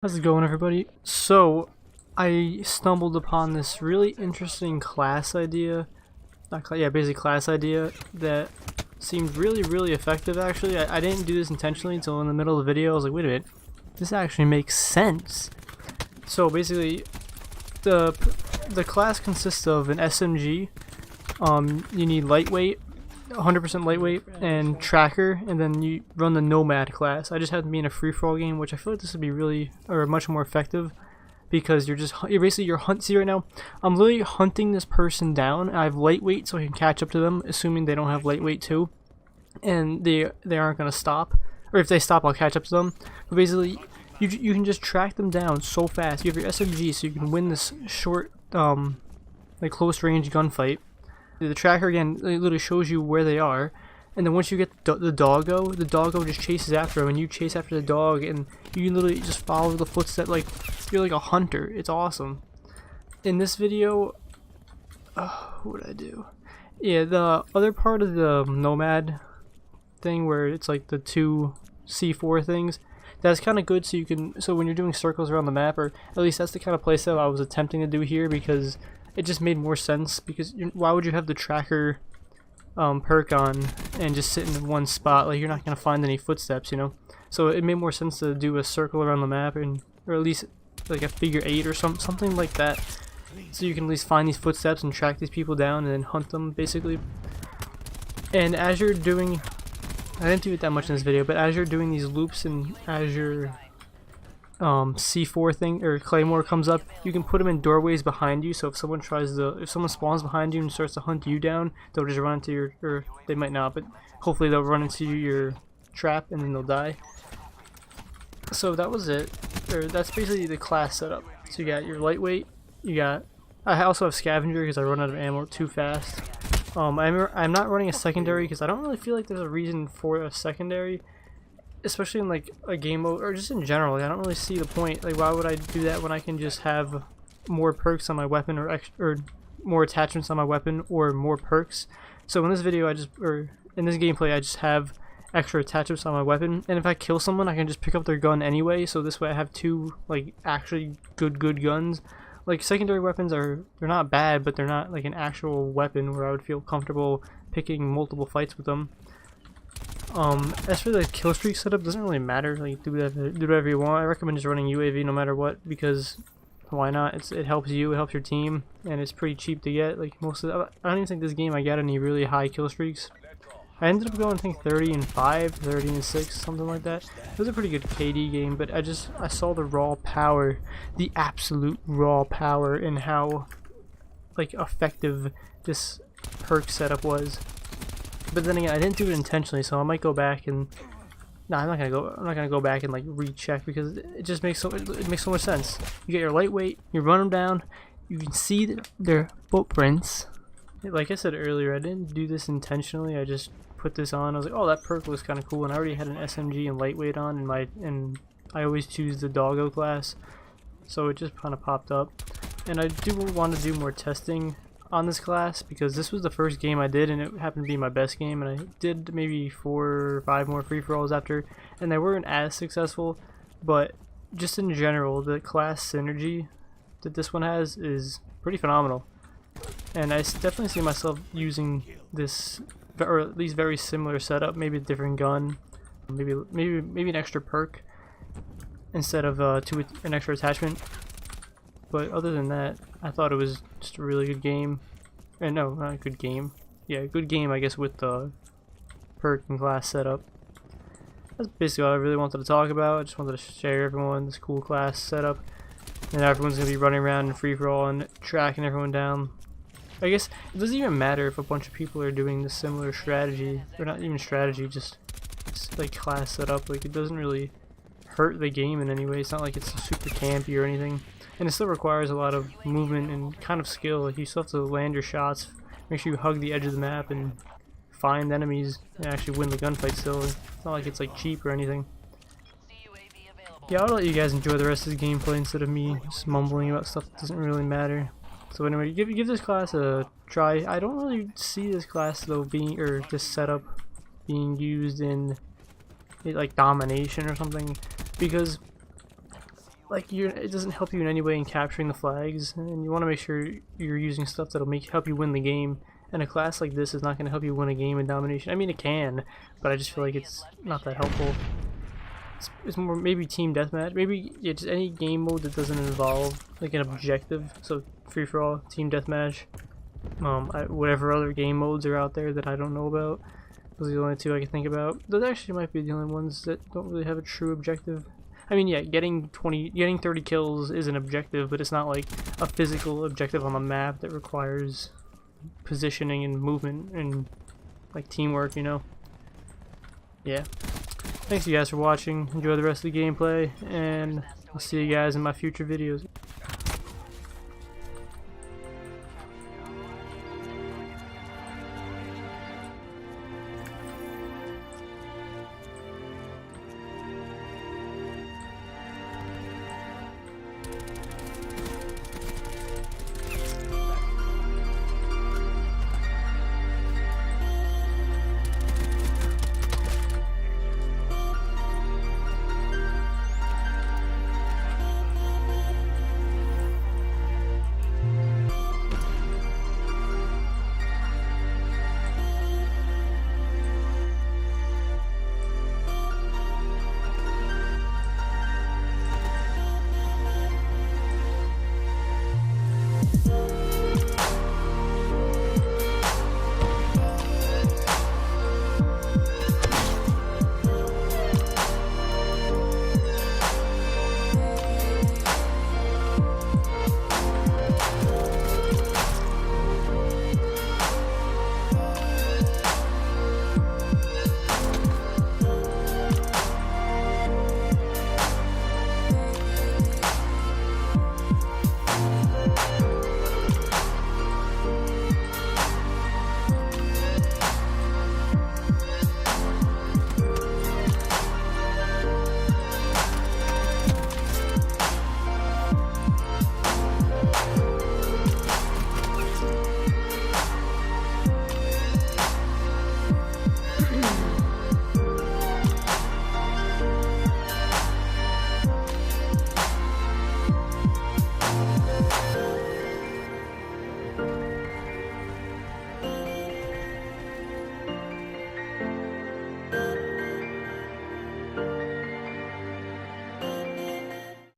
How's it going, everybody? So, I stumbled upon this really interesting class idea, basically class idea that seemed really effective actually. I didn't do this intentionally until in the middle of the video. I was like, wait a minute, this actually makes sense. So basically, the class consists of an SMG, you need lightweight, 100% lightweight, and tracker, and then you run the Nomad class. I just had to be in a free-for-all game, which I feel like this would be really, or much more effective, because you're see right now, I'm literally hunting this person down. I have lightweight so I can catch up to them, assuming they don't have lightweight too, and they aren't gonna stop, or if they stop, I'll catch up to them. But basically, you can just track them down so fast. You have your SMG, so you can win this short, like close range gunfight. The tracker again literally shows you where they are, and then once you get the doggo just chases after them, and you chase after the dog, and you literally just follow the footsteps like you're like a hunter. It's awesome. In this video, what would I do? Yeah, the other part of the Nomad thing where it's like the two C4 things, that's kind of good. So you can, so when you're doing circles around the map, or at least that's the kind of playstyle I was attempting to do here, because it just made more sense. Because why would you have the tracker perk on and just sit in one spot? Like, you're not gonna find any footsteps, you know. So it made more sense to do a circle around the map, and or at least like a figure 8 or something like that, so you can at least find these footsteps and track these people down and then hunt them basically. And as you're doing, I didn't do it that much in this video, but as you're doing these loops and as your C4 thing or claymore comes up, you can put them in doorways behind you. So if someone spawns behind you and starts to hunt you down, they'll just run into your, or they might not, but hopefully they'll run into your trap and then they'll die. So that was it, or that's basically the class setup. So you got your lightweight, I also have scavenger because I run out of ammo too fast. I'm not running a secondary because I don't really feel like there's a reason for a secondary, especially in like a game mode or just in general. Like, I don't really see the point. Like, why would I do that when I can just have more perks on my weapon, or more attachments on my weapon, or more perks? So in this video, in this gameplay, I just have extra attachments on my weapon, and if I kill someone, I can just pick up their gun anyway. So this way, I have two like actually good guns. Like, secondary weapons they're not bad, but they're not like an actual weapon where I would feel comfortable picking multiple fights with them. As for the kill streak setup, doesn't really matter. Like, do whatever you want. I recommend just running UAV no matter what, because why not? it helps you, it helps your team, and it's pretty cheap to get. Like, I don't even think this game I got any really high kill streaks. I ended up going, I think, 30-5, 30-6, something like that. It was a pretty good KD game, but I saw the raw power, the absolute raw power, in how like effective this perk setup was. But then again, I didn't do it intentionally, so I might go back and I'm not gonna go back and like recheck, because it just makes so much sense. You get your lightweight, you run them down, you can see their footprints. Like I said earlier, I didn't do this intentionally. I just put this on. I was like, oh, that perk looks kind of cool, and I already had an SMG and lightweight on, and I always choose the doggo class, so it just kind of popped up. And I do want to do more testing on this class, because this was the first game I did, and it happened to be my best game, and I did maybe 4 or 5 more free-for-alls after, and they weren't as successful. But just in general, the class synergy that this one has is pretty phenomenal, and I definitely see myself using this, or at least very similar setup, maybe a different gun, maybe an extra perk instead of an extra attachment. But other than that, I thought it was just a really good game. And no, not a good game. Yeah, a good game, I guess, with the perk and class setup. That's basically all I really wanted to talk about. I just wanted to share everyone this cool class setup. And everyone's going to be running around in free-for-all and tracking everyone down. I guess it doesn't even matter if a bunch of people are doing the similar strategy, or not even strategy, just like class setup. Like, it doesn't really hurt the game in any way. It's not like it's super campy or anything. And it still requires a lot of movement and kind of skill. Like, you still have to land your shots, make sure you hug the edge of the map and find enemies and actually win the gunfight still. It's not like it's like cheap or anything. Yeah, I'll let you guys enjoy the rest of the gameplay instead of me just mumbling about stuff that doesn't really matter. So anyway, give this class a try. I don't really see this class though or this setup being used in like domination or something, because like it doesn't help you in any way in capturing the flags, and you want to make sure you're using stuff that'll help you win the game. And a class like this is not going to help you win a game in domination. I mean, it can, but I just feel like it's not that helpful. It's more maybe team deathmatch, maybe yeah, just any game mode that doesn't involve like an objective. So free for all, team deathmatch, whatever other game modes are out there that I don't know about. Those are the only two I can think about. Those actually might be the only ones that don't really have a true objective. I mean, yeah, getting 30 kills is an objective, but it's not like a physical objective on the map that requires positioning and movement and like teamwork, you know. Yeah. Thanks you guys for watching. Enjoy the rest of the gameplay, and I'll see you guys in my future videos.